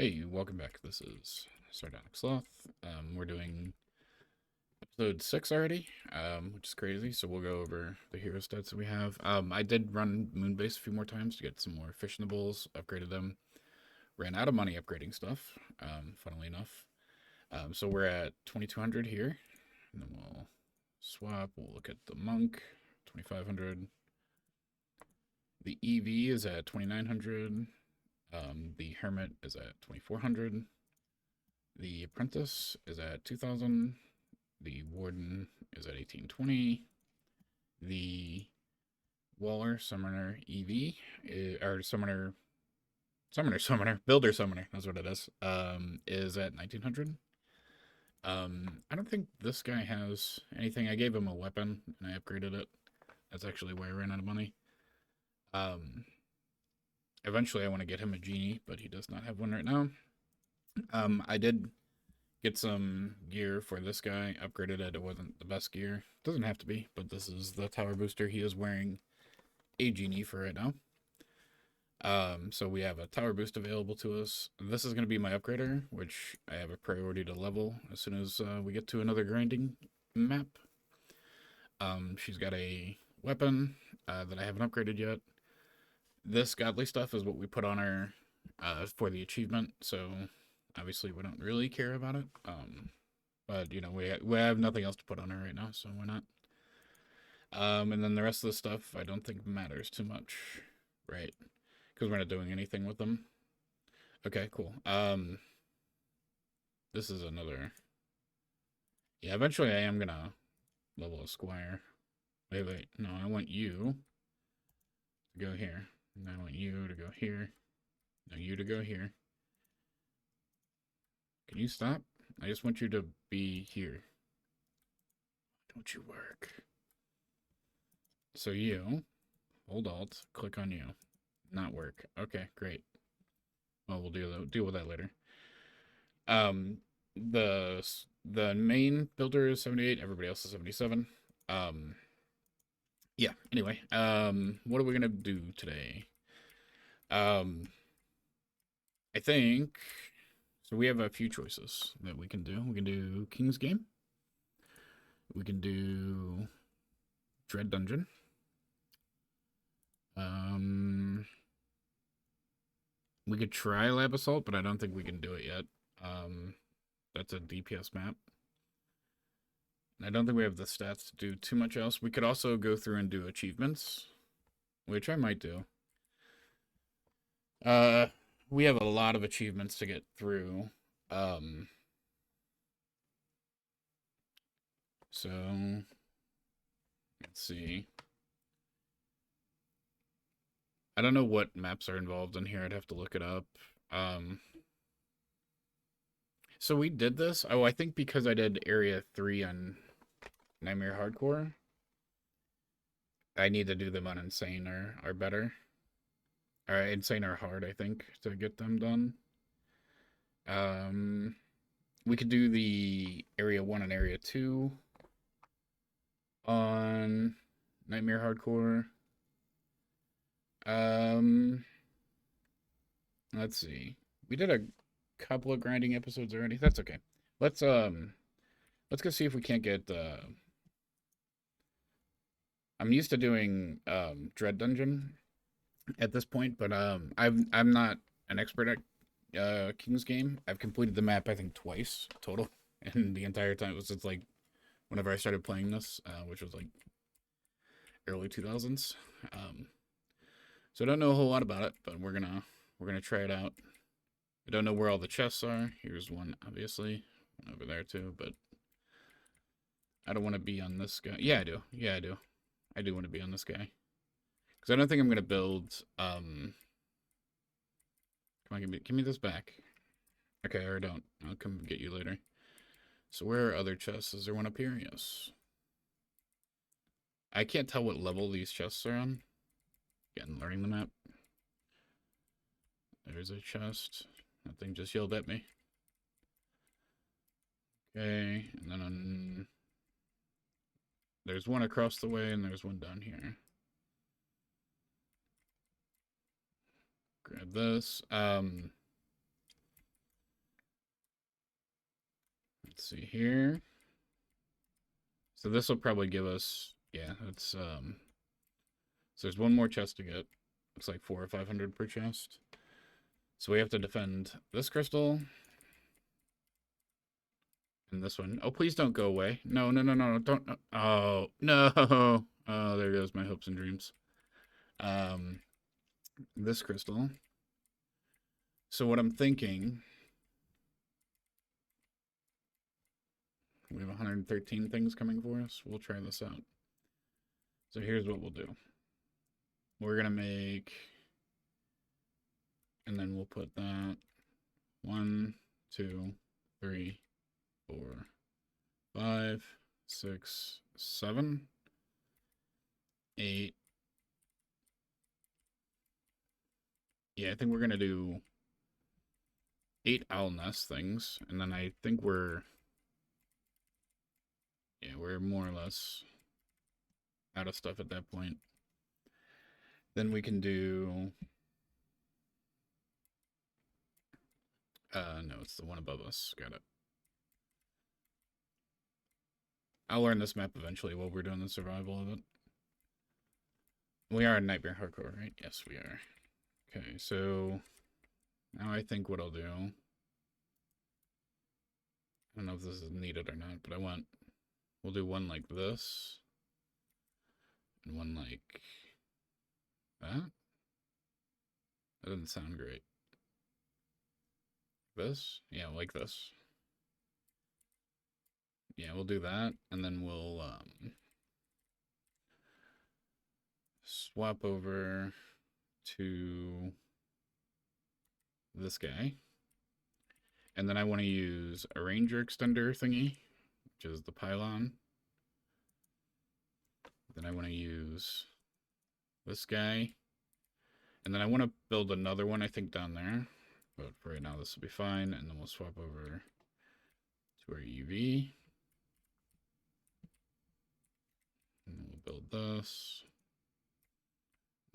Hey, welcome back. This is Sardonic Sloth. We're doing episode 6 already, which is crazy. So we'll go over the hero stats that we have. I did run Moonbase a few more times to get some more fissionables, upgraded them. Ran out of money upgrading stuff, funnily enough. So we're at 2200 here. And then we'll swap. We'll look at the Monk, 2500. The EV is at 2900. The Hermit is at 2400. The Apprentice is at 2000. The Warden is at 1820. The Waller Summoner EV, or Builder Summoner, that's what it is at 1900. I don't think this guy has anything. I gave him a weapon and I upgraded it. That's actually why I ran out of money. Eventually I want to get him a genie, but he does not have one right now. I did get some gear for this guy, upgraded it. It wasn't the best gear. Doesn't have to be, but this is the tower booster. He is wearing a genie for right now. So we have a tower boost available to us. This is going to be my upgrader, which I have a priority to level as soon as we get to another grinding map. She's got a weapon that I haven't upgraded yet. This godly stuff is what we put on her for the achievement, so obviously we don't really care about it. But you know, we have nothing else to put on her right now, so why not? And then the rest of the stuff I don't think matters too much, right? Because we're not doing anything with them. Okay, cool. This is another. Yeah, eventually I am gonna level a squire. Wait, no, I want you to go here. And I want you to go here. No, you to go here. Can you stop? I just want you to be here. Don't you work. So you, hold Alt, click on you. Not work. Okay, great. Well, we'll deal with that later. The main builder is 78. Everybody else is 77. Yeah. Anyway, what are we gonna do today? I think so. We have a few choices that we can do. We can do King's Game. We can do Dread Dungeon. We could try Lab Assault, but I don't think we can do it yet. That's a DPS map. I don't think we have the stats to do too much else. We could also go through and do achievements, which I might do. We have a lot of achievements to get through. So let's see. I don't know what maps are involved in here. I'd have to look it up. So we did this. Oh, I think because I did Area 3 on Nightmare Hardcore, I need to do them on Insane or better. Or Insane or Hard, I think, to get them done. We could do the Area 1 and Area 2 on Nightmare Hardcore. Let's see. We did a couple of grinding episodes already. That's okay. Let's go see if we can't get I'm used to doing Dread Dungeon at this point, but I'm not an expert at King's Game. I've completed the map I think twice total and the entire time it was just like whenever I started playing this, which was like early 2000s. So I don't know a whole lot about it, but we're gonna try it out. I don't know where all the chests are. Here's one, obviously, over there too, but I don't want to be on this guy. Yeah, I do. Yeah, I do. I do want to be on this guy. Because I don't think I'm gonna build come on, give me this back. Okay, or don't. I'll come get you later. So where are other chests? Is there one up here? Yes. I can't tell what level these chests are on. Again, learning the map. There's a chest. That thing just yelled at me. Okay, and then there's one across the way and there's one down here. Grab this. Let's see here. So this will probably give us, yeah, it's so there's one more chest to get. Looks like 400 or 500 per chest. So we have to defend this crystal and this one. Oh, please don't go away. No, no, no, no, don't. Oh, no. Oh, there goes my hopes and dreams. This crystal. So what I'm thinking, we have 113 things coming for us. We'll try this out. So here's what we'll do. We're going to make, and then we'll put that 1, 2, 3, 4, 5, 6, 7, 8. Yeah, I think we're going to do 8 owl nest things. And then I think we're more or less out of stuff at that point. Then we can do, no, it's the one above us. Got it. I'll learn this map eventually while we're doing the survival of it. We are in Nightmare Hardcore, right? Yes, we are. Okay, so now I think what I'll do, I don't know if this is needed or not, but we'll do one like this, and one like that. That doesn't sound great. This? Yeah, like this. Yeah, we'll do that, and then we'll swap over to this guy. And then I want to use a ranger extender thingy, which is the pylon. Then I want to use this guy. And then I want to build another one, I think, down there. But for right now, this will be fine. And then we'll swap over to our UV. And then we'll build this.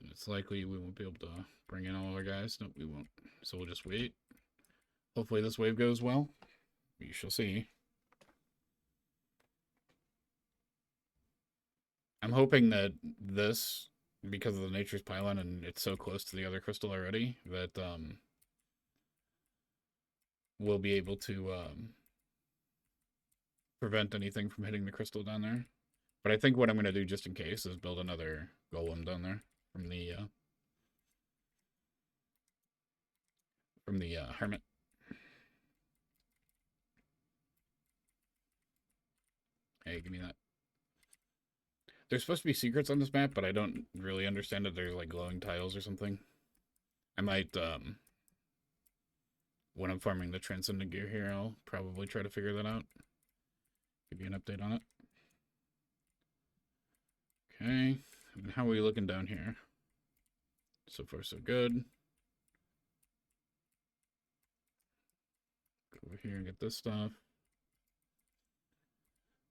And it's likely we won't be able to bring in all our guys. Nope, we won't. So we'll just wait. Hopefully this wave goes well. We shall see. I'm hoping that this, because of the Nature's Pylon and it's so close to the other crystal already, that we'll be able to prevent anything from hitting the crystal down there. But I think what I'm going to do just in case is build another golem down there from the hermit. Hey, give me that. There's supposed to be secrets on this map, but I don't really understand it. There's like glowing tiles or something. I might, when I'm farming the transcendent gear here, I'll probably try to figure that out. Give you an update on it. Okay, and how are we looking down here? So far, so good. Go over here and get this stuff.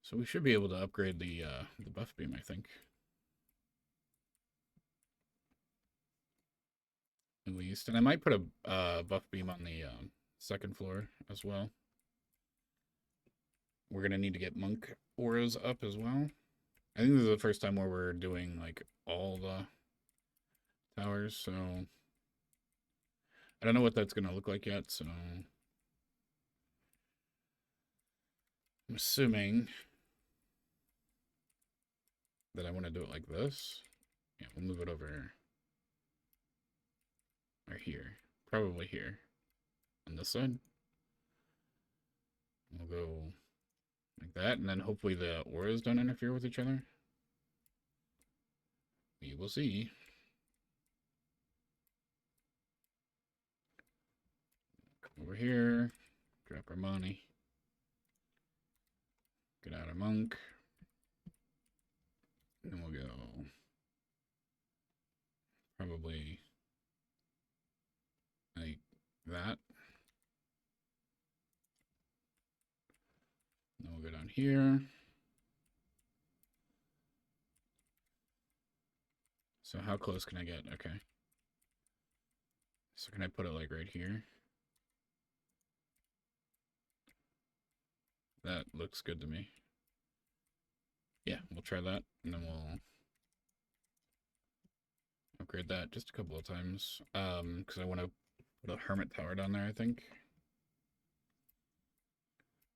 So we should be able to upgrade the buff beam, I think. At least. And I might put a buff beam on the second floor as well. We're going to need to get monk auras up as well. I think this is the first time where we're doing like all the towers, so I don't know what that's going to look like yet, so I'm assuming that I want to do it like this. Yeah, we'll move it over right here. Probably here. On this side. We'll go like that, and then hopefully the auras don't interfere with each other. We will see. Come over here. Drop our money. Get out our monk. And then we'll go probably like that. Then we'll go down here. So how close can I get? Okay. So can I put it like right here? That looks good to me. Yeah, we'll try that, and then we'll upgrade that just a couple of times. Because I want to put a hermit tower down there, I think.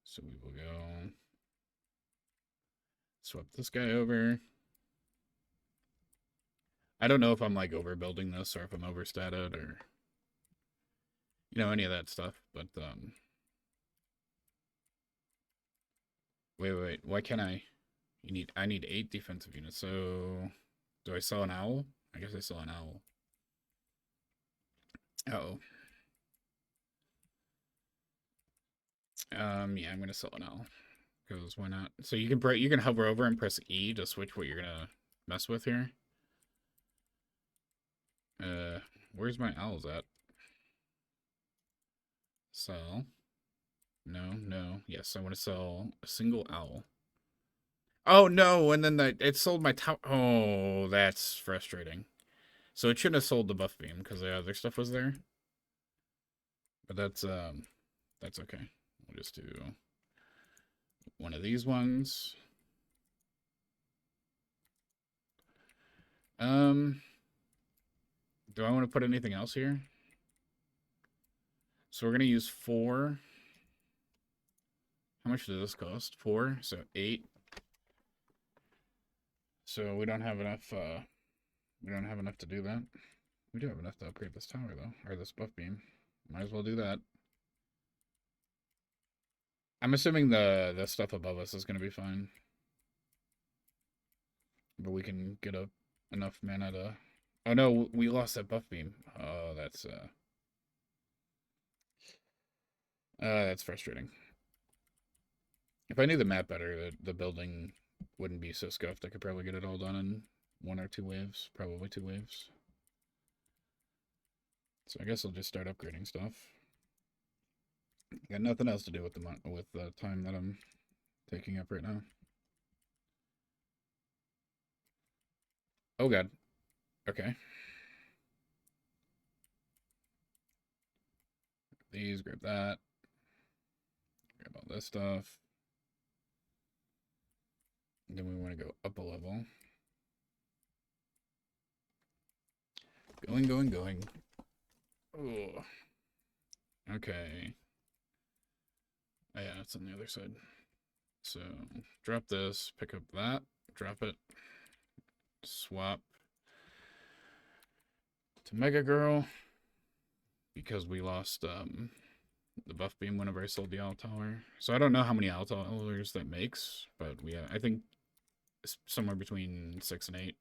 So we will go swap this guy over. I don't know if I'm like overbuilding this or if I'm overstatted or any of that stuff, but wait, why can't I? I need 8 defensive units. So do I sell an owl? I guess I sell an owl. Uh-oh. Yeah, I'm gonna sell an owl. Because why not? So you can hover over and press E to switch what you're gonna mess with here. Where's my owls at? Sell. No. Yes, I want to sell a single owl. Oh no, and then it sold my tower. Oh, that's frustrating. So it shouldn't have sold the buff beam because the other stuff was there. But that's okay. We'll just do one of these ones. Do I want to put anything else here? So we're gonna use 4. How much does this cost? 4, so 8. So we don't have enough. We don't have enough to do that. We do have enough to upgrade this tower though, or this buff beam. Might as well do that. I'm assuming the stuff above us is gonna be fine, but we can get enough mana to. Oh no, we lost that buff beam. Oh, that's frustrating. If I knew the map better, the building wouldn't be so scuffed. I could probably get it all done in 1 or 2 waves. Probably 2 waves. So I guess I'll just start upgrading stuff. Got nothing else to do with the time that I'm taking up right now. Oh god. Okay. These, grab that. Grab all this stuff. Then we want to go up a level. Going. Oh. Okay. Oh, yeah, it's on the other side. So, drop this, pick up that, drop it, swap to Mega Girl, because we lost the buff beam whenever I sold the Owl Tower. So I don't know how many Owl Towers that makes, but I think somewhere between 6 and 8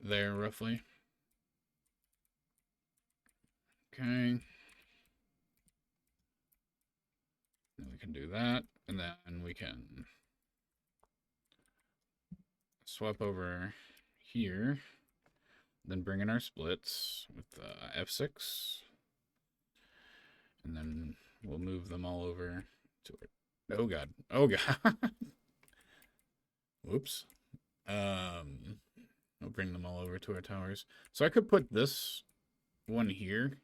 there, roughly. Okay. Then we can do that, and then we can swap over here, then bring in our splits with F6, and then we'll move them all over to it. Oh god. Whoops. We'll bring them all over to our towers. So I could put this one here,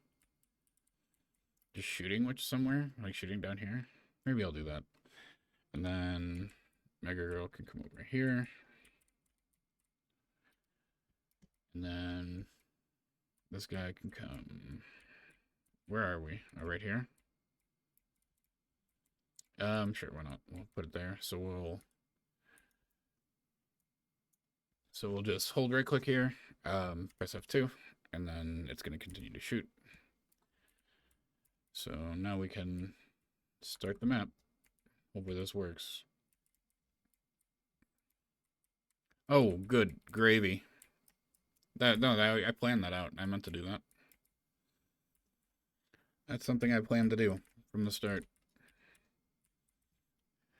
just shooting somewhere, like shooting down here. Maybe I'll do that. And then Mega Girl can come over here. And then this guy can come. Where are we? Oh, right here. Sure, why not? We'll put it there. So we'll just hold right click here, press F2, and then it's going to continue to shoot. So now we can start the map. Hopefully this works. Oh, good gravy. I planned that out. I meant to do that. That's something I planned to do from the start.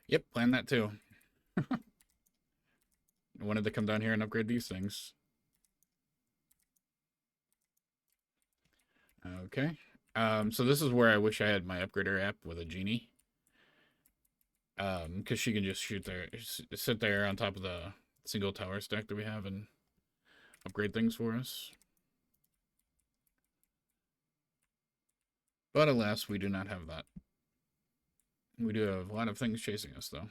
Yep, planned that too. I wanted to come down here and upgrade these things. Okay. So this is where I wish I had my upgrader app with a genie. Because she can just sit there on top of the single tower stack that we have and upgrade things for us. But alas, we do not have that. We do have a lot of things chasing us, though.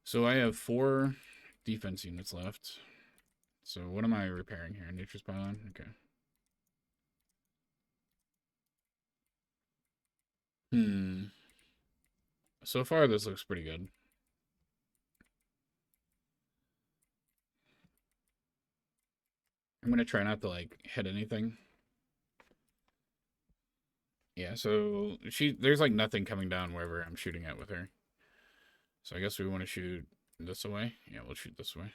So I have 4 defense units left. So what am I repairing here? Nature's pylon? Okay. So far, this looks pretty good. I'm going to try not to, like, hit anything. Yeah, so there's, like, nothing coming down wherever I'm shooting at with her. So I guess we want to shoot this way. Yeah, we'll shoot this way.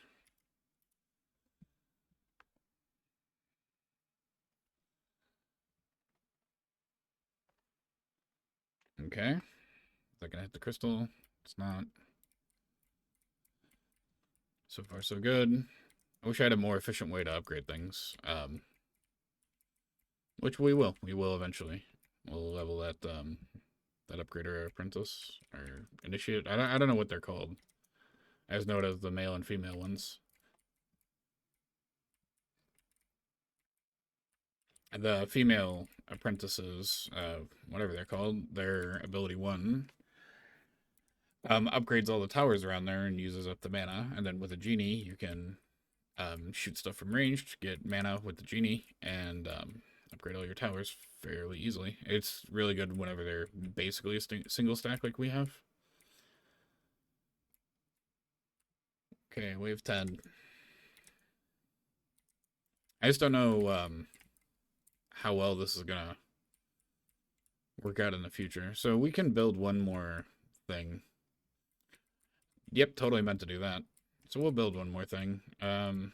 Okay. Is that gonna hit the crystal? It's not. So far, so good. I wish I had a more efficient way to upgrade things. Which we will. We will eventually. We'll level that upgrader apprentice or initiate. I don't know what they're called. As noted as the male and female ones. The female apprentices, whatever they're called, their ability 1 upgrades all the towers around there and uses up the mana. And then with a genie, you can shoot stuff from range, get mana with the genie, and upgrade all your towers fairly easily. It's really good whenever they're basically a single stack like we have. Okay, wave 10. I just don't know how well this is gonna work out in the future. So we can build one more thing. Yep, totally meant to do that. So we'll build one more thing. What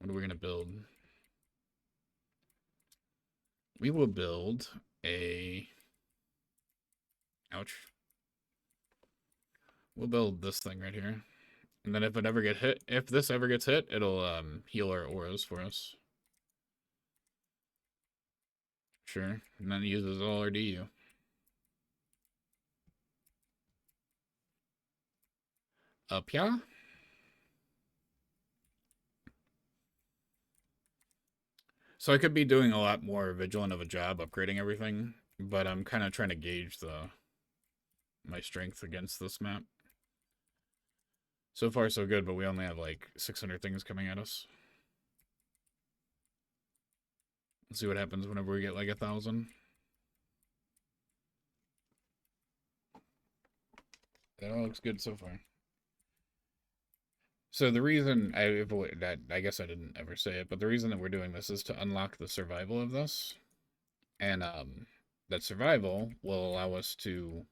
are we gonna build? We will build a... Ouch. We'll build this thing right here. And then if this ever gets hit, it'll heal our auras for us. Sure. And then it uses all our DU. Up, yeah? So I could be doing a lot more vigilant of a job upgrading everything, but I'm kind of trying to gauge my strength against this map. So far, so good, but we only have like 600 things coming at us. Let's see what happens whenever we get like 1,000. That all looks good so far. So the reason I guess I didn't ever say it, but the reason that we're doing this is to unlock the survival of this, and that survival will allow us to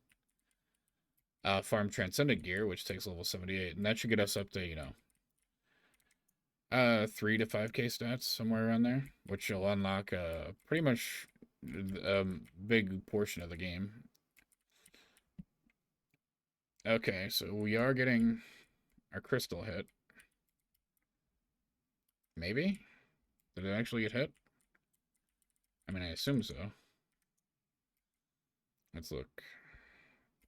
farm transcendent gear, which takes level 78, and that should get us up to 3 to 5k stats somewhere around there, which will unlock pretty much a big portion of the game. Okay, so we are getting our crystal hit. Maybe? Did it actually get hit? I mean, I assume so. Let's look.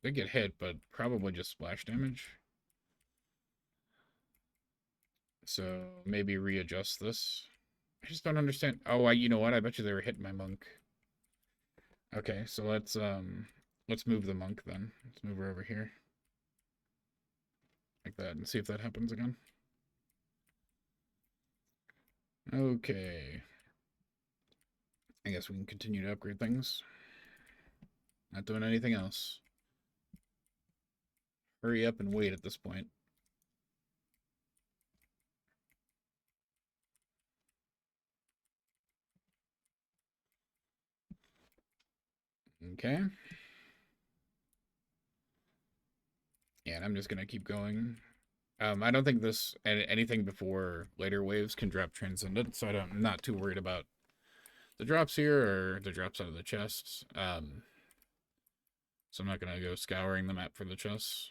They get hit, but probably just splash damage. So maybe readjust this. I just don't understand. Oh, you know what? I bet you they were hitting my monk. Okay, so let's move the monk then. Let's move her over here. Like that, and see if that happens again. Okay. I guess we can continue to upgrade things. Not doing anything else. Hurry up and wait at this point. Okay. Yeah, and I'm just gonna keep going. I don't think anything before later waves can drop transcendent, so I'm not too worried about the drops here or the drops out of the chests. So I'm not gonna go scouring the map for the chests.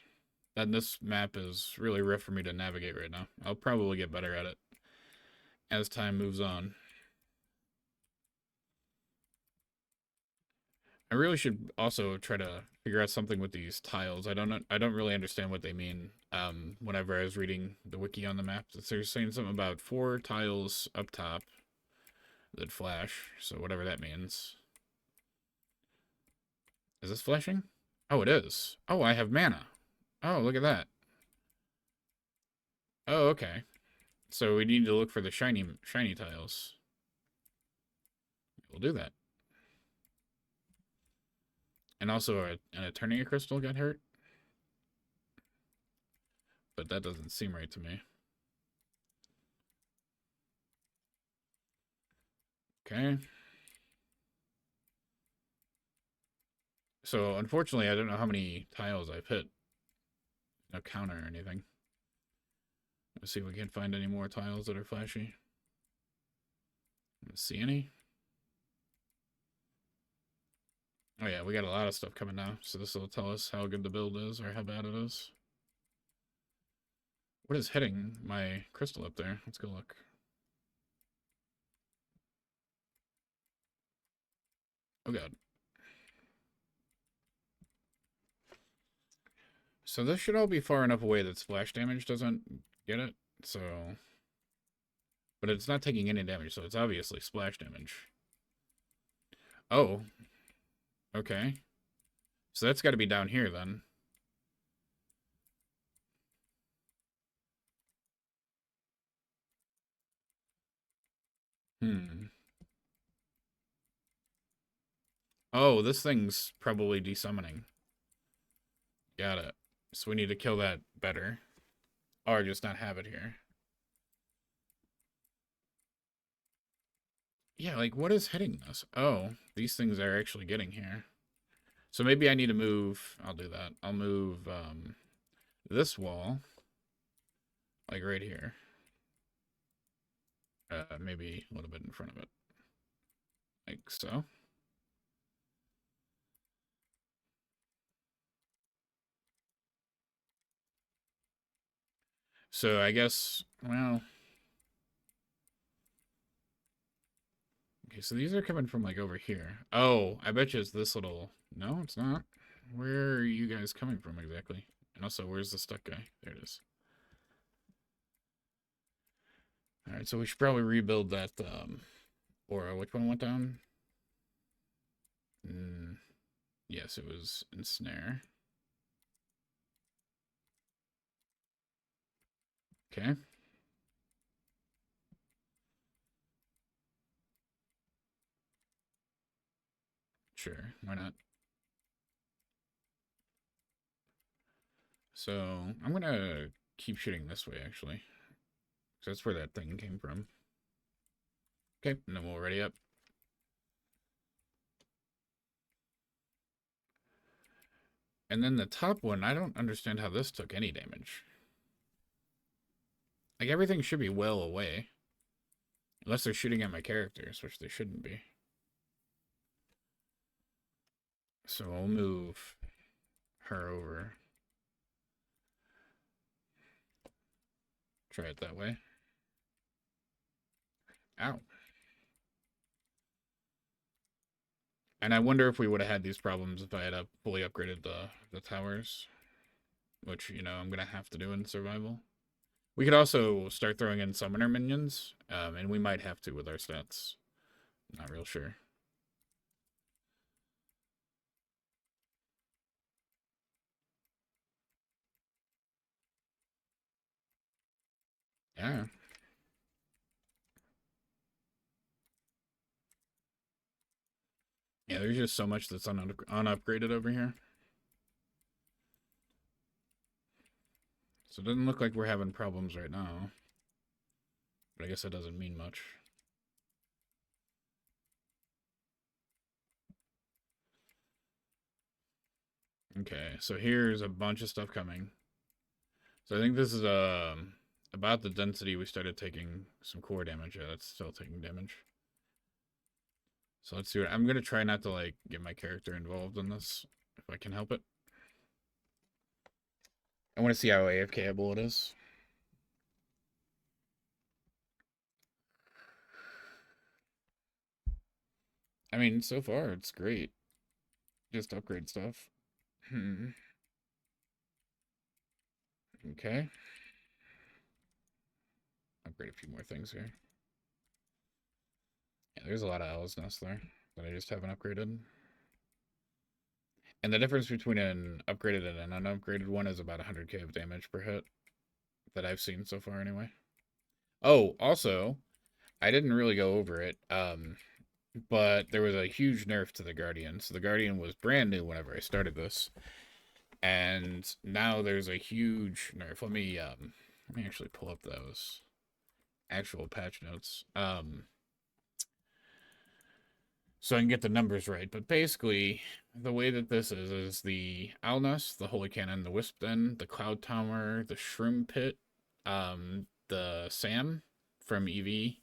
And this map is really rough for me to navigate right now. I'll probably get better at it as time moves on. I really should also try to figure out something with these tiles. I don't really understand what they mean. Whenever I was reading the wiki on the map, they're saying something about 4 tiles up top that flash. So whatever that means. Is this flashing? Oh, it is. Oh, I have mana. Oh, look at that. Oh, okay. So we need to look for the shiny tiles. We'll do that. And also an Eternia crystal got hurt. But that doesn't seem right to me. Okay. So unfortunately, I don't know how many tiles I've hit. No counter or anything. Let's see if we can find any more tiles that are flashy. Let's see any. Oh yeah, we got a lot of stuff coming now. So this will tell us how good the build is or how bad it is. What is hitting my crystal up there? Let's go look. Oh god. So this should all be far enough away that splash damage doesn't get it. So, but it's not taking any damage, so it's obviously splash damage. Oh. Okay. So that's got to be down here then. Hmm. Oh, this thing's probably desummoning. Got it. So we need to kill that better. Or just not have it here. Yeah, like, what is hitting this? Oh, these things are actually getting here. So maybe I need to move... I'll do that. I'll move this wall. Like, right here. Maybe a little bit in front of it. Like so. So I guess, well... Okay, so these are coming from, like, over here. Oh, I bet you it's this little... No, it's not. Where are you guys coming from exactly? And also, where's the stuck guy? There it is. Alright, so we should probably rebuild that, aura. Which one went down? Yes, it was ensnare. Okay. Sure, why not? So, I'm gonna keep shooting this way, actually. So that's where that thing came from. Okay, and then we'll ready up. And then the top one, I don't understand how this took any damage. Like, everything should be well away. Unless they're shooting at my characters, which they shouldn't be. So I'll move her over. Try it that way. Ow. And I wonder if we would have had these problems if I had fully upgraded the towers. Which, you know, I'm going to have to do in survival. We could also start throwing in summoner minions. And we might have to with our stats. Not real sure. Yeah. Yeah, there's just so much that's unupgraded over here. So it doesn't look like we're having problems right now. But I guess that doesn't mean much. Okay, so here's a bunch of stuff coming. So I think this is about the density we started taking some core damage. Yeah, that's still taking damage. So let's see what... I'm going to try not to, like, get my character involved in this, if I can help it. I want to see how AFK-able it is. I mean, so far, it's great. Just upgrade stuff. Okay. Upgrade a few more things here. Yeah, there's a lot of Owl's Nest there that I just haven't upgraded. And the difference between an upgraded and an unupgraded one is about 100k of damage per hit that I've seen so far anyway. Oh, also, I didn't really go over it, but there was a huge nerf to the Guardian. So the Guardian was brand new whenever I started this, and now there's a huge nerf. Let me actually pull up those actual patch notes. So I can get the numbers right. But basically, the way that this is the Alnus, the Holy Cannon, the Wisp Den, the Cloud Tower, the Shroom Pit, the Sam from EV.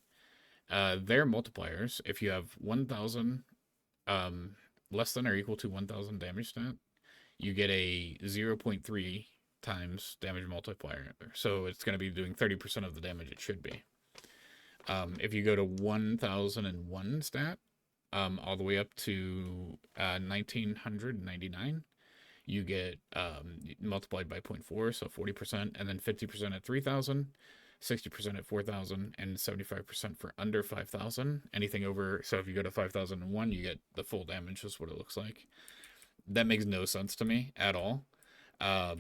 Their multipliers, if you have 1,000 less than or equal to 1,000 damage stat, you get a 0.3 times damage multiplier. So it's going to be doing 30% of the damage it should be. If you go to 1,001 stat, all the way up to 1,999, you get multiplied by 0.4, so 40%, and then 50% at 3,000, 60% at 4,000, and 75% for under 5,000. Anything over, so if you go to 5,001, you get the full damage, is what it looks like. That makes no sense to me at all. I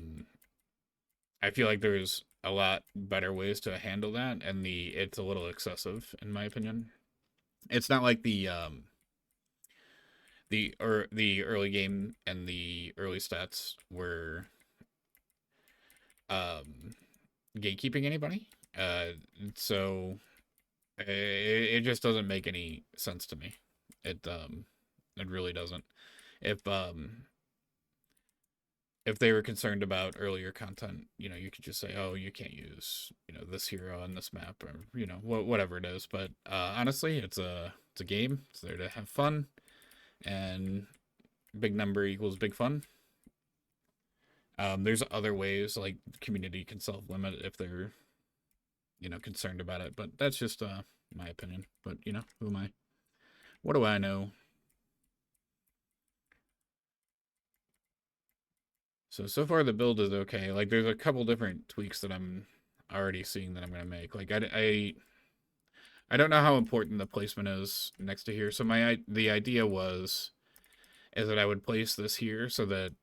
feel like there's a lot better ways to handle that, and it's a little excessive in my opinion. It's not like the early game and the early stats were gatekeeping anybody. So it just doesn't make any sense to me. It really doesn't. If if they were concerned about earlier content, you could just say, oh, you can't use, this hero on this map, or whatever it is. But honestly, it's a game. It's there to have fun, and big number equals big fun. There's other ways, like community can self-limit if they're, concerned about it. But that's just my opinion. But who am I? What do I know? So far the build is okay. Like there's a couple different tweaks that I'm already seeing that I'm gonna make. Like I don't know how important the placement is next to here. So the idea is that I would place this here so that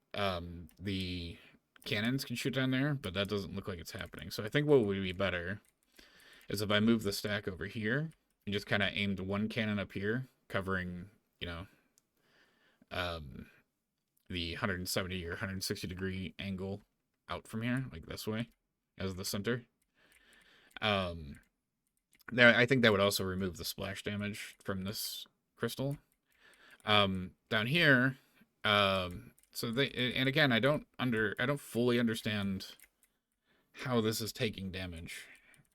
the cannons can shoot down there, but that doesn't look like it's happening. So I think what would be better is if I move the stack over here and just kind of aimed one cannon up here, covering, um, the 170 or 160 degree angle out from here, like this way, as the center. There, I think that would also remove the splash damage from this crystal. Down here, so and again, I don't fully understand how this is taking damage,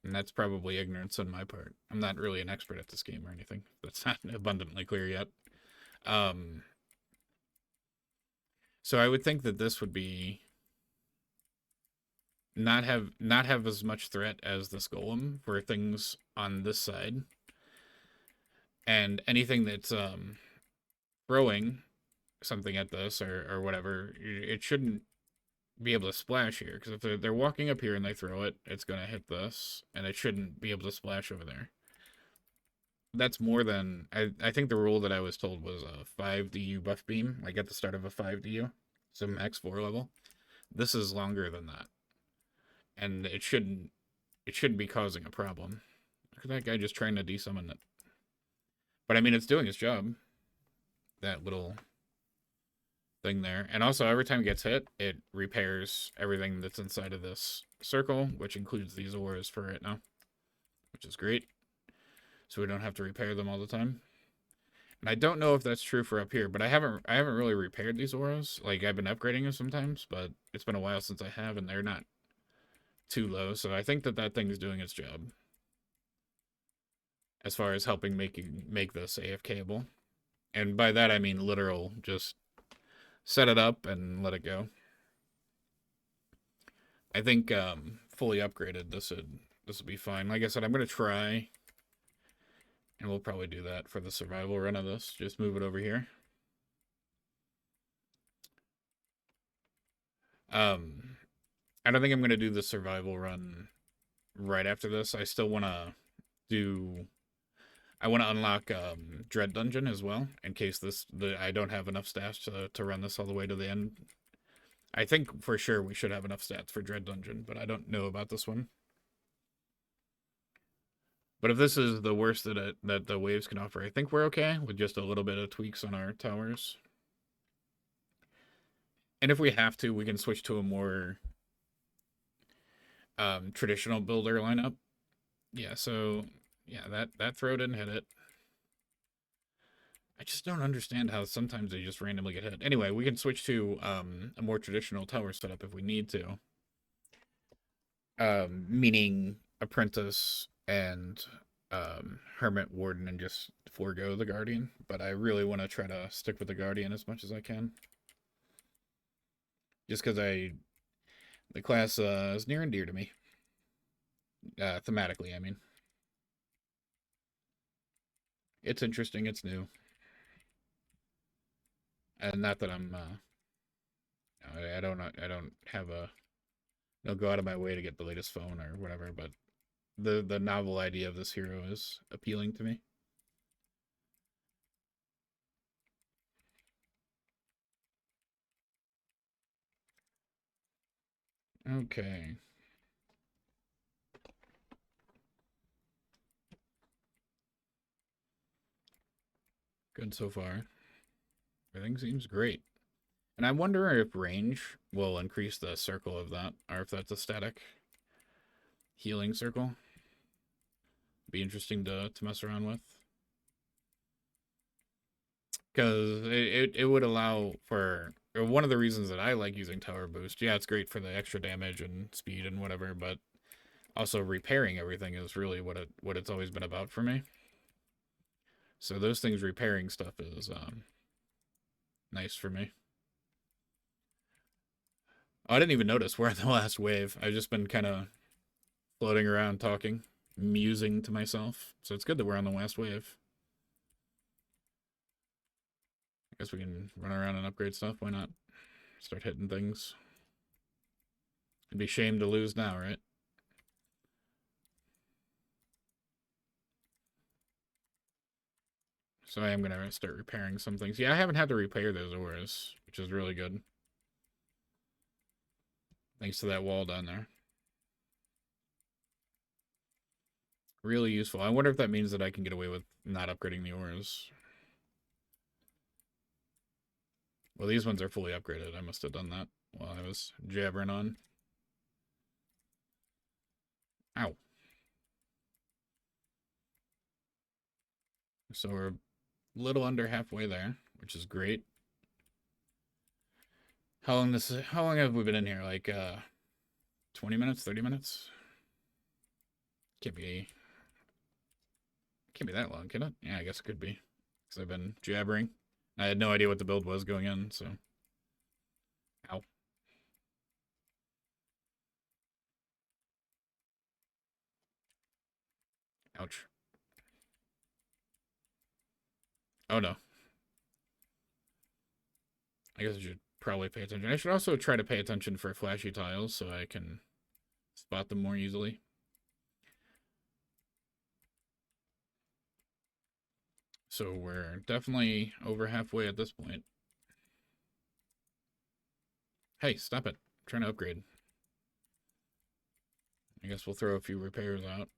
and that's probably ignorance on my part. I'm not really an expert at this game or anything. That's not abundantly clear yet. So I would think that this would be not have as much threat as this golem for things on this side, and anything that's throwing something at this or whatever, it shouldn't be able to splash here, because if they're walking up here and they throw it, it's going to hit this, and it shouldn't be able to splash over there. That's more than I think the rule that I was told was a 5 DU buff beam, like at the start of a 5 DU, so max 4 level. This is longer than that, and it shouldn't be causing a problem. Look at that guy just trying to desummon it. But I mean, it's doing its job. That little thing there. And also, every time it gets hit, it repairs everything that's inside of this circle, which includes these auras for right now, which is great. So we don't have to repair them all the time. And I don't know if that's true for up here, but I haven't really repaired these auras. Like, I've been upgrading them sometimes, but it's been a while since I have, and they're not too low. So I think that thing is doing its job as far as helping make this AFKable. And by that I mean literal, just set it up and let it go. I think fully upgraded, this would be fine. Like I said, I'm gonna try, and we'll probably do that for the survival run of this. Just move it over here. I don't think I'm gonna do the survival run right after this. I still want to do. I want to unlock Dread Dungeon as well, in case I don't have enough stats to run this all the way to the end. I think for sure we should have enough stats for Dread Dungeon, but I don't know about this one. But if this is the worst that the waves can offer, I think we're okay with just a little bit of tweaks on our towers. And if we have to, we can switch to a more traditional builder lineup. Yeah, so yeah, that throw didn't hit it. I just don't understand how sometimes they just randomly get hit. Anyway, we can switch to a more traditional tower setup if we need to. Meaning Apprentice and Hermit Warden and just forego the Guardian. But I really want to try to stick with the Guardian as much as I can. Just because the class is near and dear to me. Thematically, I mean. It's interesting, it's new. And not that I don't have a don't go out of my way to get the latest phone or whatever, but the novel idea of this hero is appealing to me. Okay. Good so far. Everything seems great. And I wonder if range will increase the circle of that, or if that's a static healing circle. Be interesting to mess around with. Because it would allow for one of the reasons that I like using tower boost. Yeah, it's great for the extra damage and speed and whatever, but also repairing everything is really what it's always been about for me. So those things repairing stuff is nice for me. Oh, I didn't even notice we're in the last wave. I've just been kind of floating around talking, musing to myself. So it's good that we're on the last wave. I guess we can run around and upgrade stuff. Why not? Start hitting things. It'd be a shame to lose now, right? So I am going to start repairing some things. Yeah, I haven't had to repair those auras, which is really good. Thanks to that wall down there. Really useful. I wonder if that means that I can get away with not upgrading the auras. Well, these ones are fully upgraded. I must have done that while I was jabbering on. Ow. So we're a little under halfway there, which is great. How long have we been in here? Like 20 minutes, 30 minutes? Can't be that long, can it? Yeah, I guess it could be. Because I've been jabbering. I had no idea what the build was going in, so. Ow. Ouch. Oh no. I guess I should probably pay attention. I should also try to pay attention for flashy tiles so I can spot them more easily. So we're definitely over halfway at this point. Hey, stop it. I'm trying to upgrade. I guess we'll throw a few repairs out.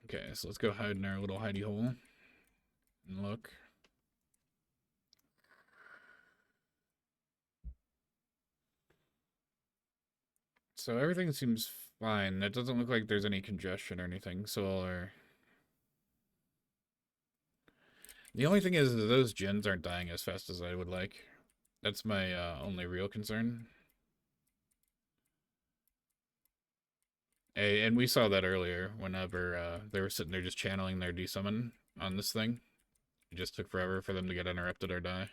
Okay, so let's go hide in our little hidey hole. And look. So everything seems fine. It doesn't look like there's any congestion or anything. So the only thing is that those gens aren't dying as fast as I would like. That's my only real concern. And we saw that earlier whenever they were sitting there just channeling their desummon on this thing. It just took forever for them to get interrupted or die.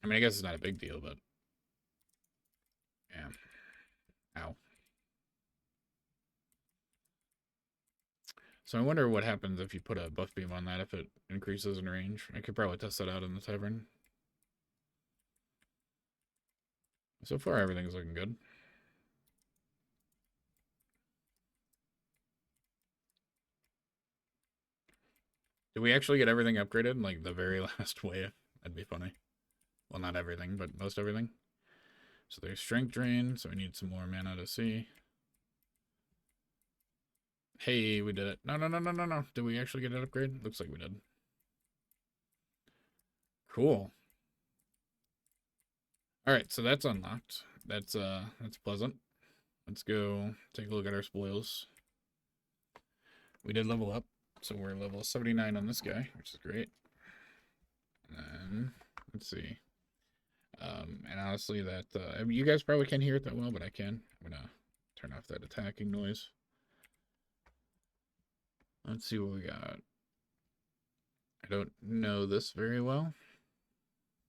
I mean, I guess it's not a big deal, but yeah. Ow. So I wonder what happens if you put a buff beam on that, if it increases in range. I could probably test that out in the tavern. So far, everything's looking good. Did we actually get everything upgraded? Like the very last wave? That'd be funny. Well, not everything, but most everything. So there's strength drain, so we need some more mana to see. Hey, we did it. No, no, no, no, no, no. Did we actually get it upgraded? Looks like we did. Cool. Alright, so that's unlocked. That's pleasant. Let's go take a look at our spoils. We did level up, so we're level 79 on this guy, which is great. And then, let's see. And honestly, that I mean, you guys probably can't hear it that well, but I can. I'm gonna turn off that attacking noise. Let's see what we got. I don't know this very well,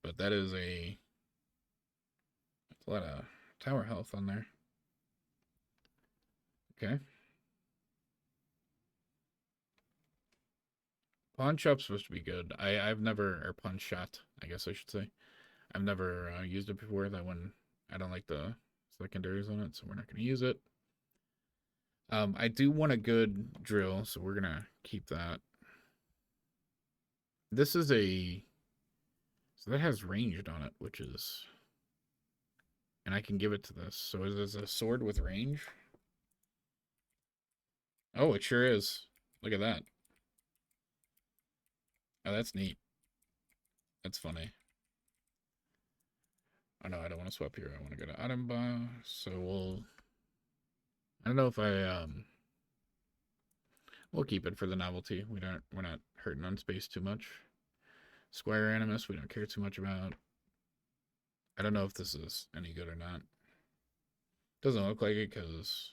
but that is a lot of tower health on there. Okay. Pawn shop's supposed to be good. I've never, or pawn shot, I guess I should say. I've never used it before. That one, I don't like the secondaries on it, so we're not going to use it. I do want a good drill, so we're going to keep that. This is a, so that has ranged on it, which is, and I can give it to this. So is this a sword with range? Oh, it sure is. Look at that. Oh, that's neat. That's funny. Oh no, I don't want to swap here. I want to go to item bar. So we'll, I don't know if we'll keep it for the novelty. We're not hurting on space too much. Squire Animus, we don't care too much about. I don't know if this is any good or not. Doesn't look like it because,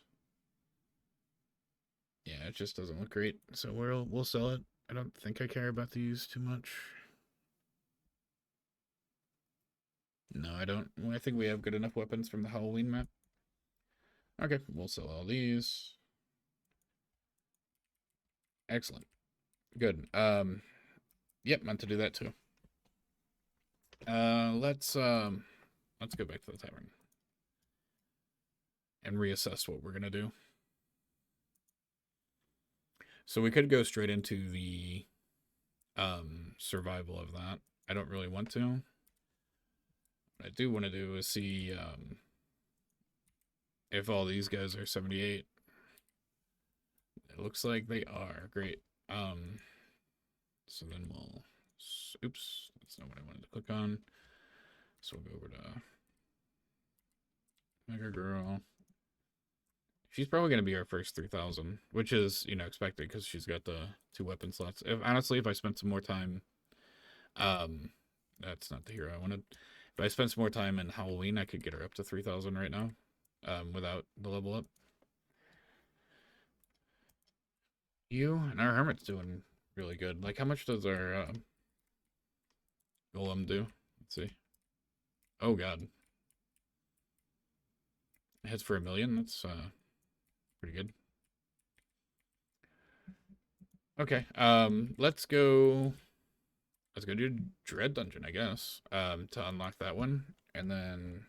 yeah, it just doesn't look great. So we'll sell it. I don't think I care about these too much. No, I don't. I think we have good enough weapons from the Halloween map. Okay, we'll sell all these. Excellent. Good. Yep, meant to do that too. Let's go back to the tavern and reassess what we're gonna do. So we could go straight into the survival of that. I don't really want to. What I do want to do is see if all these guys are 78. It looks like they are. Great. So then we'll, oops, that's not what I wanted to click on. So we'll go over to Mega Girl. She's probably going to be our first 3,000, which is, you know, expected because she's got the 2 weapon slots. Honestly, if I spent some more time, that's not the hero I wanted. If I spent some more time in Halloween, I could get her up to 3,000 right now, without the level up. You and our Hermit's doing really good. Like, how much does our Golem do? Let's see. Oh, God. It hits for 1,000,000. That's pretty good. Okay. Let's go do Dread Dungeon, I guess. To unlock that one. And then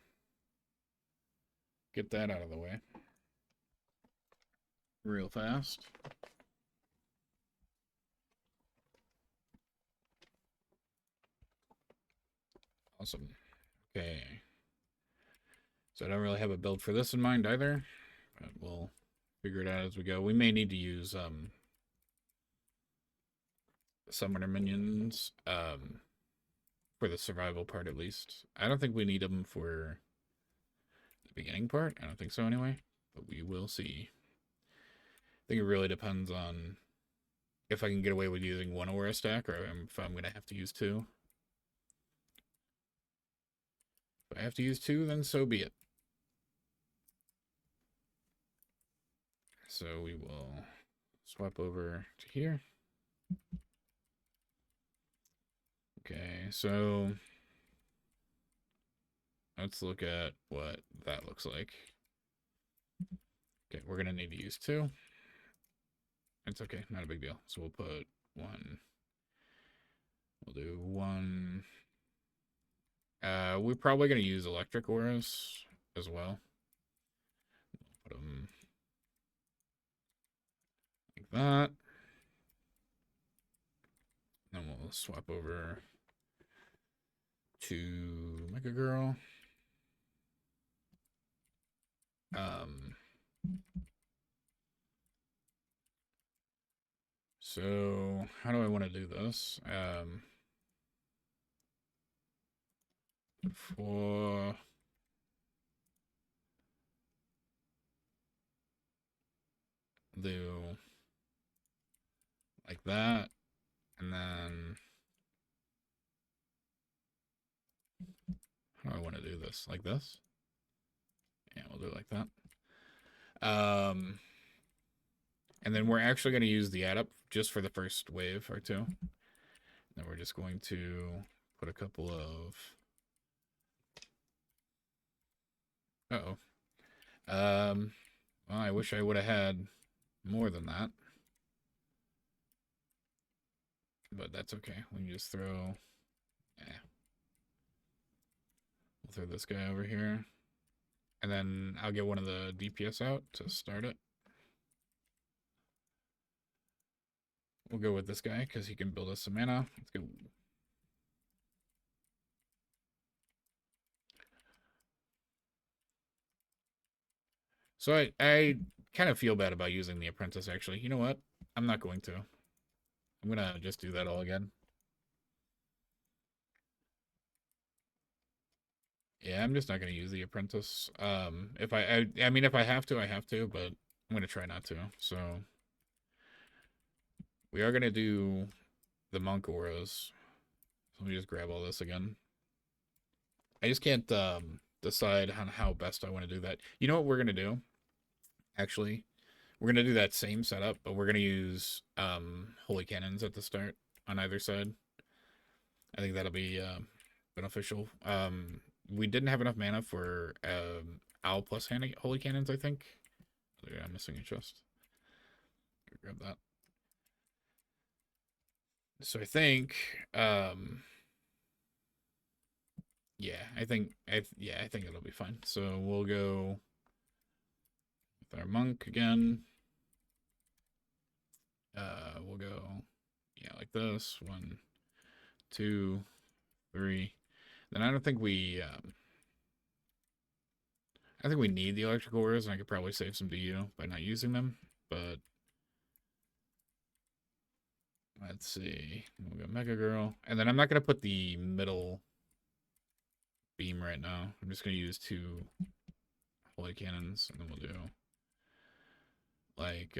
get that out of the way. Real fast. Awesome. Okay. So I don't really have a build for this in mind either, but we'll figure it out as we go. We may need to use summoner minions for the survival part at least. I don't think we need them for the beginning part. I don't think so anyway, but we will see. I think it really depends on if I can get away with using 1 aura stack or if I'm going to have to use 2. If I have to use 2, then so be it. So we will swap over to here. Okay, so let's look at what that looks like. Okay, we're gonna need to use 2. It's okay, not a big deal. So we'll put 1. We'll do 1. We're probably gonna use electric auras as well. Put them like that. we'll swap over to Mega Girl. So how do I want to do this? For do like that, and then how do I want to do this? Like this? Yeah, we'll do it like that. And then we're actually going to use the add up just for the first wave or two. Then we're just going to put a couple of. Uh-oh. Well, I wish I would have had more than that. But that's okay. We can just throw. Yeah. We'll throw this guy over here. And then I'll get one of the DPS out to start it. We'll go with this guy because he can build us some mana. Let's go. So I kind of feel bad about using the apprentice, actually. You know what? I'm not going to. I'm going to just do that all again. Yeah, I'm just not going to use the apprentice. If I mean, if I have to, I have to, but I'm going to try not to. So we are going to do the monk auras. So let me just grab all this again. I just can't decide on how best I want to do that. You know what we're going to do? Actually, we're going to do that same setup, but we're going to use holy cannons at the start on either side. I think that'll be beneficial. We didn't have enough mana for owl plus holy cannons, I think. Yeah, I'm missing a chest. Grab that. So I think yeah, I think it'll be fine. So we'll go with our monk again. We'll go like this. 1, 2, 3. Then I don't think we need the electrical auras, and I could probably save some DU by not using them, but let's see. We'll go Mega Girl. And then I'm not going to put the middle beam right now. I'm just going to use 2 holy cannons, and then we'll do like,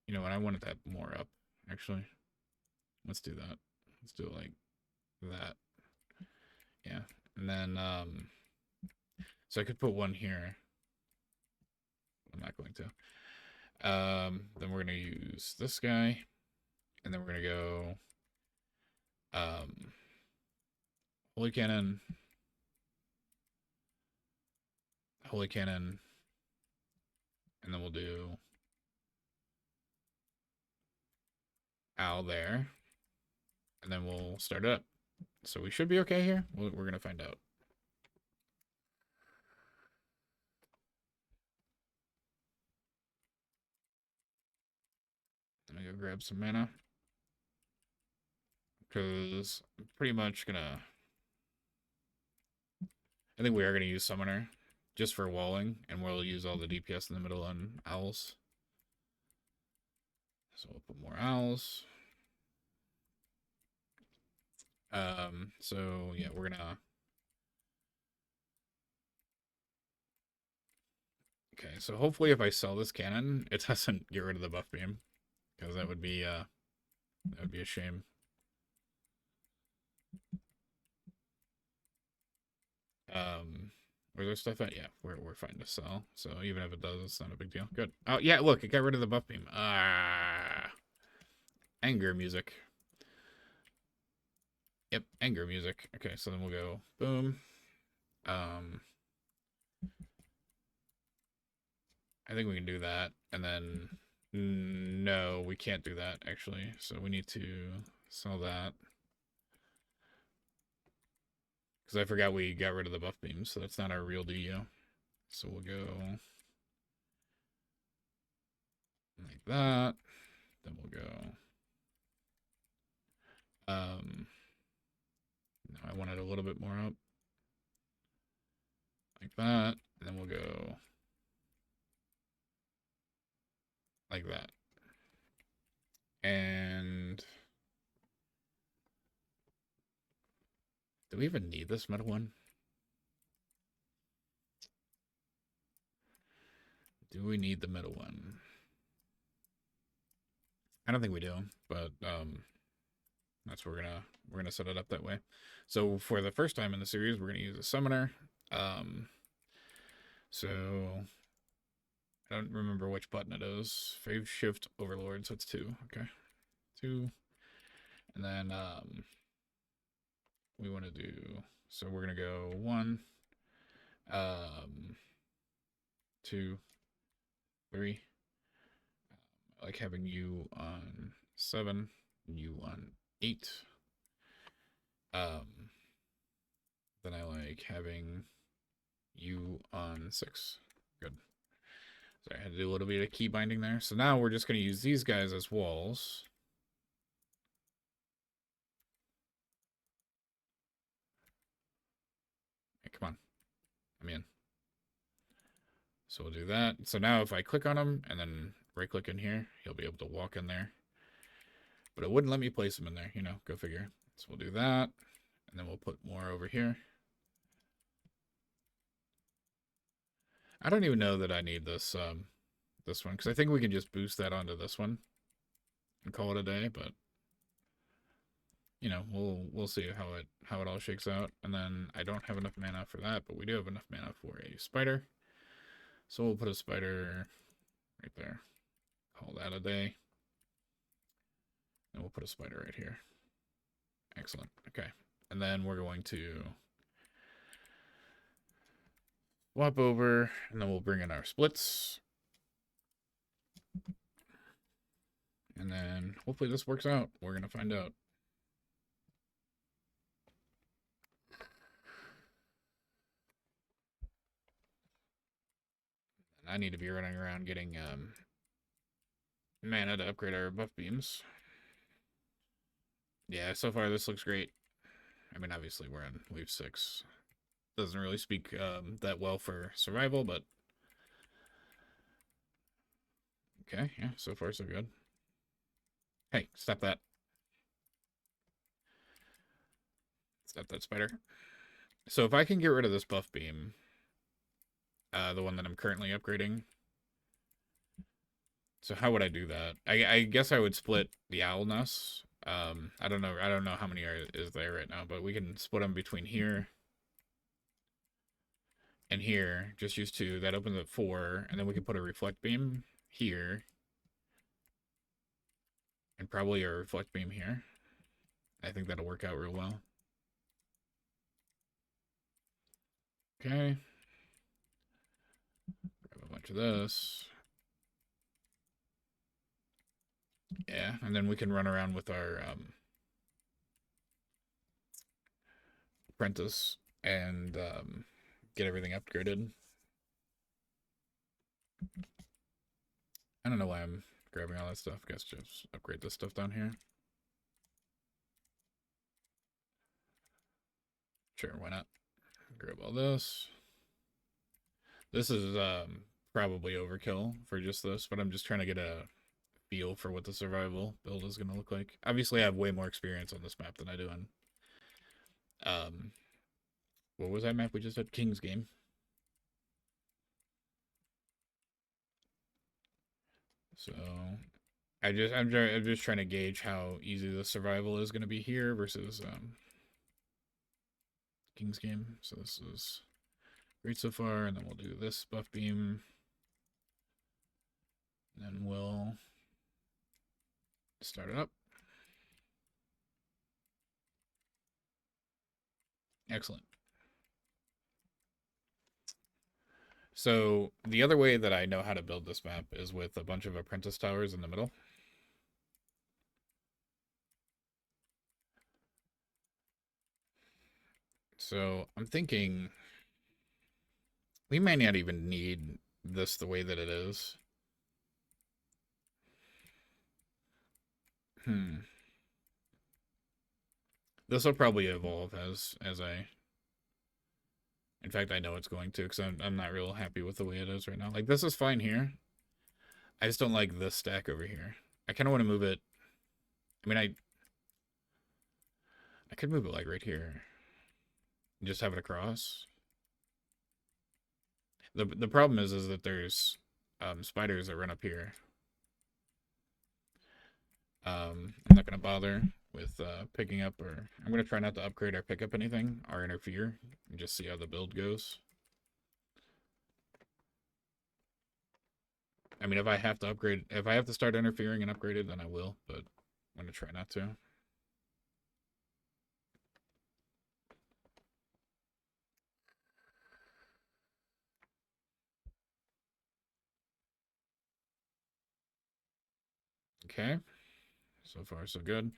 you know what? I wanted that more up, actually. Let's do that. Let's do it like that. Yeah. And then, so I could put one here. I'm not going to. Then we're going to use this guy. And then we're going to go, holy cannon, and then we'll do owl there, and then we'll start it up. So we should be okay here. We're going to find out. Let me go grab some mana, because I'm pretty much gonna, I think we are gonna use summoner just for walling, and we'll use all the DPS in the middle on owls. So we'll put more owls. So yeah, we're gonna. Okay, so hopefully if I sell this cannon, it doesn't get rid of the buff beam, because that would be a shame. Where's our stuff at? Yeah, we're fine to sell. So even if it does, it's not a big deal. Good. Oh yeah, look, it got rid of the buff beam. Anger music. Yep, anger music. Okay, so then we'll go boom. I think we can do that, and then no, we can't do that actually. So we need to sell that, because I forgot we got rid of the buff beam, so that's not our real DU. So we'll go like that. Then we'll go No, I want it a little bit more up. Like that. And then we'll go like that. And do we even need this middle one? Do we need the middle one? I don't think we do, but that's what we're gonna set it up that way. So for the first time in the series, we're gonna use a summoner. So I don't remember which button it is. Phase shift overlord, so it's 2. Okay. 2. And then we want to do, so we're gonna go 1, 2, 3. I like having you on 7, you on 8. Then I like having you on 6. Good. So I had to do a little bit of key binding there. So now we're just going to use these guys as walls. Hey, come on. I'm in. So we'll do that. So now if I click on him and then right click in here, he'll be able to walk in there. But it wouldn't let me place him in there, you know, go figure. So we'll do that. And then we'll put more over here. I don't even know that I need this this one, because I think we can just boost that onto this one and call it a day, but you know, we'll see how it all shakes out. And then I don't have enough mana for that, but we do have enough mana for a spider. So we'll put a spider right there. Call that a day. And we'll put a spider right here. Excellent. Okay. And then we're going to swap over, and then we'll bring in our splits. And then hopefully this works out. We're going to find out. And I need to be running around getting mana to upgrade our buff beams. Yeah, so far this looks great. I mean, obviously we're on wave 6. Doesn't really speak that well for survival, but okay, yeah, so far so good. Hey, stop that. Stop that spider. So if I can get rid of this buff beam, the one that I'm currently upgrading. So how would I do that? I guess I would split the owl nests. I don't know how many is there right now, but we can split them between here and here. Just use 2. That opens at 4, and then we can put a reflect beam here, and probably a reflect beam here. I think that'll work out real well. Okay. Grab a bunch of this. Yeah, and then we can run around with our apprentice and get everything upgraded. I don't know why I'm grabbing all that stuff. I guess just upgrade this stuff down here. Sure, why not? Grab all this. This is probably overkill for just this, but I'm just trying to get a feel for what the survival build is going to look like. Obviously, I have way more experience on this map than I do on what was that map we just had? King's Game. So I'm just trying to gauge how easy the survival is going to be here versus King's Game. So this is great so far, and then we'll do this buff beam. And then we'll start it up. Excellent. So the other way that I know how to build this map is with a bunch of apprentice towers in the middle. So I'm thinking we might not even need this the way that it is. This will probably evolve as I. In fact, I know it's going to because I'm not real happy with the way it is right now. Like this is fine here. I just don't like this stack over here. I kind of want to move it. I mean, I could move it like right here and just have it across. The problem is that there's spiders that run up here. I'm not gonna bother with picking up, or I'm gonna try not to upgrade or pick up anything or interfere and just see how the build goes. I mean, if I have to upgrade, if I have to start interfering and upgrade it, then I will, but I'm gonna try not to. Okay, so far so good.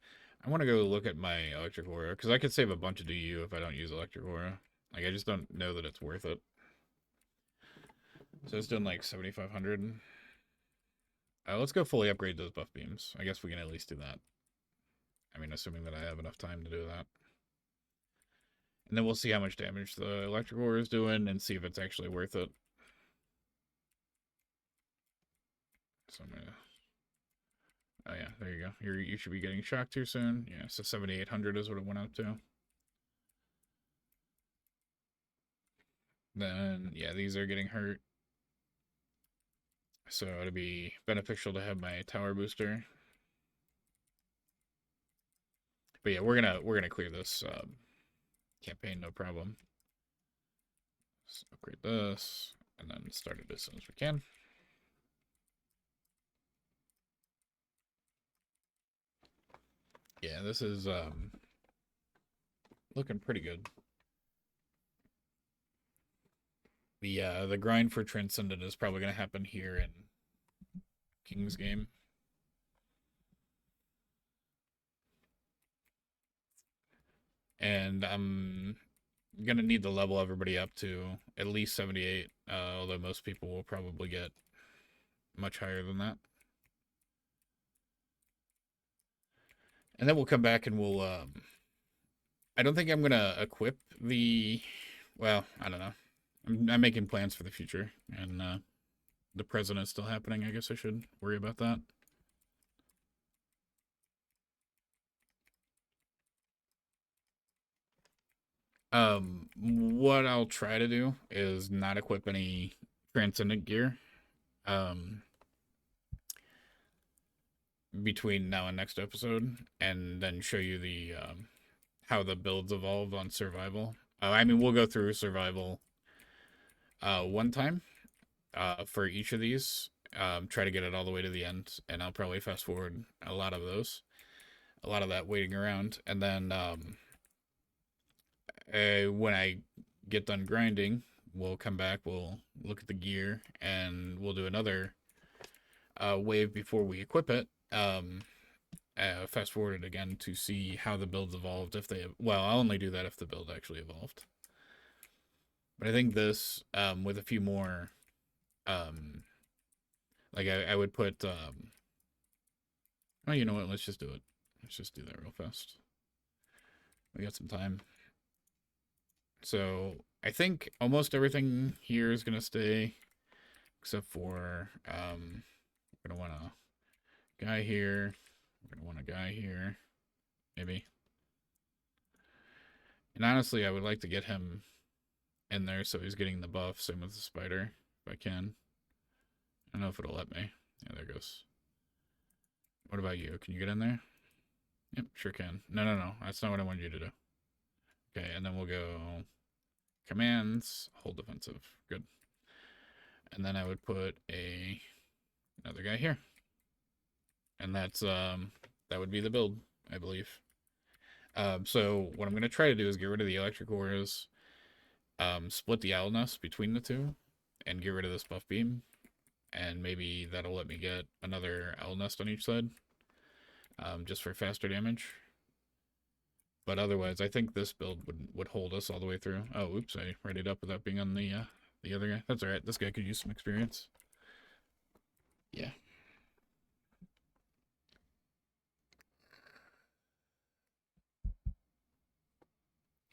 I want to go look at my electric aura because I could save a bunch of DU if I don't use electric aura. Like I just don't know that it's worth it. So it's doing like 7,500. Let's go fully upgrade those buff beams. I guess we can at least do that. I mean, assuming that I have enough time to do that. And then we'll see how much damage the electric aura is doing and see if it's actually worth it. So I'm gonna... Oh yeah, there you go. You should be getting shocked here soon. Yeah, so 7,800 is what it went up to. Then, yeah, these are getting hurt. So it'd be beneficial to have my tower booster. But yeah, we're gonna clear this campaign, no problem. Let's upgrade this, and then start it as soon as we can. Yeah, this is looking pretty good. The grind for Transcendent is probably gonna happen here in King's game. And I'm gonna need to level everybody up to at least 78, although most people will probably get much higher than that. And then we'll come back and we'll I don't think I'm gonna equip the, well, I don't know. I'm making plans for the future, and the present is still happening. I guess I should worry about that. What I'll try to do is not equip any transcendent gear. Um, between now and next episode, and then show you the how the builds evolve on survival. I mean, we'll go through survival one time for each of these. Try to get it all the way to the end, and I'll probably fast forward a lot of those, a lot of that waiting around, and then when I get done grinding, we'll come back, we'll look at the gear, and we'll do another wave before we equip it. Fast forward it again to see how the builds evolved. If they, well, I'll only do that if the build actually evolved. But I think this, with a few more, like I would put, oh, you know what? Let's just do it. Let's just do that real fast. We got some time. So I think almost everything here is gonna stay, except for we're gonna want a guy here. We're gonna want a guy here, maybe. And honestly, I would like to get him in there so he's getting the buff. Same with the spider, if I can. I don't know if it'll let me. Yeah, there goes. What about you? Can you get in there? Yep, sure can. No. That's not what I wanted you to do. Okay, and then we'll go commands, hold defensive. Good. And then I would put another guy here. And that's that would be the build, I believe. So what I'm gonna try to do is get rid of the electric auras, split the owl nest between the two, and get rid of this buff beam. And maybe that'll let me get another owl nest on each side, just for faster damage. But otherwise, I think this build would hold us all the way through. Oh, oops, I readied up without being on the other guy. That's alright, this guy could use some experience. Yeah.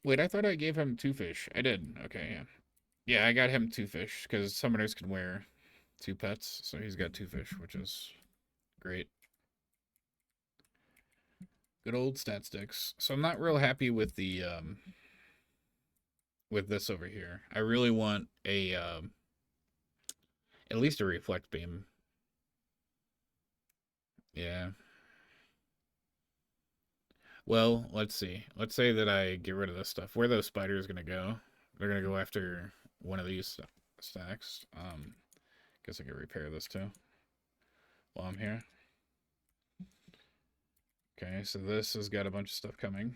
Wait, I thought I gave him 2 fish. I did. Okay, yeah. Yeah, I got him 2 fish because summoners can wear 2 pets, so he's got 2 fish, which is great. Good old stat sticks. So I'm not real happy with this over here. I really want a at least a reflect beam. Yeah. Well, let's see. Let's say that I get rid of this stuff. Where are those spiders gonna go? They're gonna go after one of these stacks. Guess I could repair this too while I'm here. Okay, so this has got a bunch of stuff coming.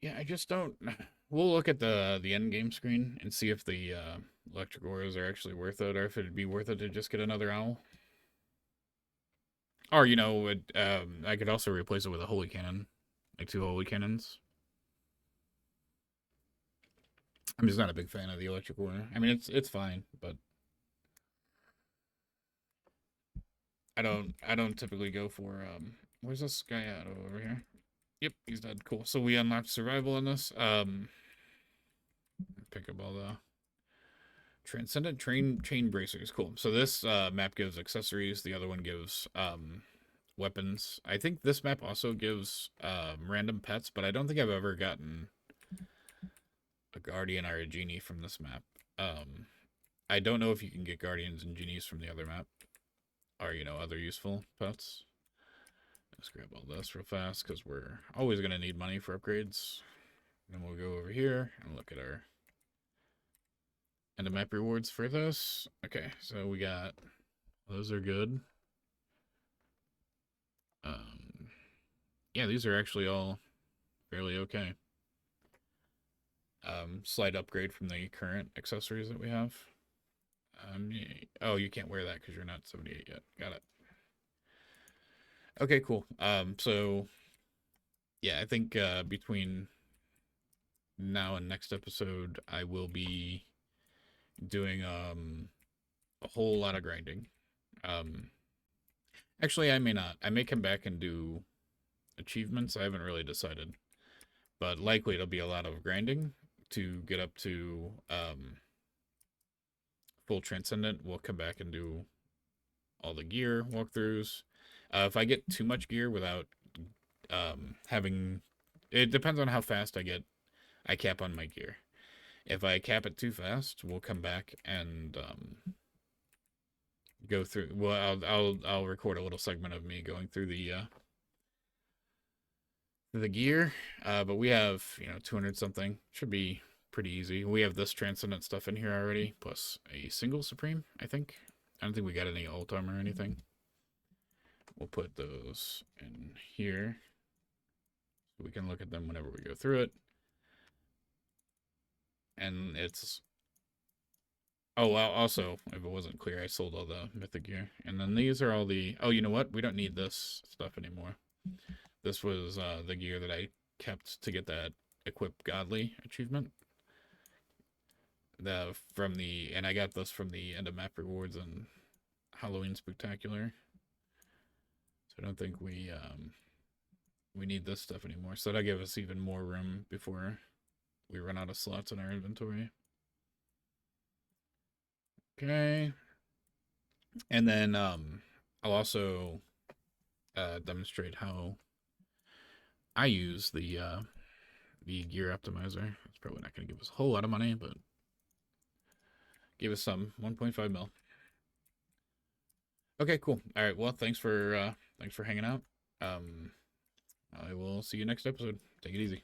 Yeah, I just don't. We'll look at the end game screen and see if the electric auras are actually worth it, or if it'd be worth it to just get another owl. Or I could also replace it with a holy cannon, like 2 holy cannons. I'm just not a big fan of the electric aura. I mean, it's fine, but I don't typically go for Where's this guy at over here? Yep, he's dead. Cool. So we unlocked survival in this. Pick up all the transcendent chain bracers. Cool. So this map gives accessories. The other one gives weapons. I think this map also gives random pets, but I don't think I've ever gotten a guardian or a genie from this map. I don't know if you can get guardians and genies from the other map, or other useful pets. Let's grab all this real fast because we're always gonna need money for upgrades. And we'll go over here and look at our end of map rewards for this. Okay, so we got those are good. Yeah, these are actually all fairly okay. Slight upgrade from the current accessories that we have. Oh, you can't wear that because you're not 78 yet. Got it. Okay, cool. So yeah, I think between now and next episode, I will be doing a whole lot of grinding. Um, Actually, I may not. I may come back and do achievements. I haven't really decided, but likely it'll be a lot of grinding to get up to full transcendent. We'll come back and do all the gear walkthroughs. If I get too much gear without having, it depends on how fast I cap on my gear. If I cap it too fast, we'll come back and go through. Well, I'll record a little segment of me going through the gear. But we have 200 something. Should be pretty easy. We have this transcendent stuff in here already, plus a single supreme. I think. I don't think we got any alt armor or anything. We'll put those in here. So we can look at them whenever we go through it. And it's... Oh, well, also, if it wasn't clear, I sold all the mythic gear. And then these are all the... Oh, you know what? We don't need this stuff anymore. This was the gear that I kept to get that Equip Godly achievement. And I got this from the end of map rewards and Halloween Spectacular. So I don't think we need this stuff anymore. So that'll give us even more room before we run out of slots in our inventory. Okay. And then I'll also demonstrate how I use the gear optimizer. It's probably not going to give us a whole lot of money, but give us some 1.5 mil. Okay, cool. All right. Well, thanks for hanging out. I will see you next episode. Take it easy.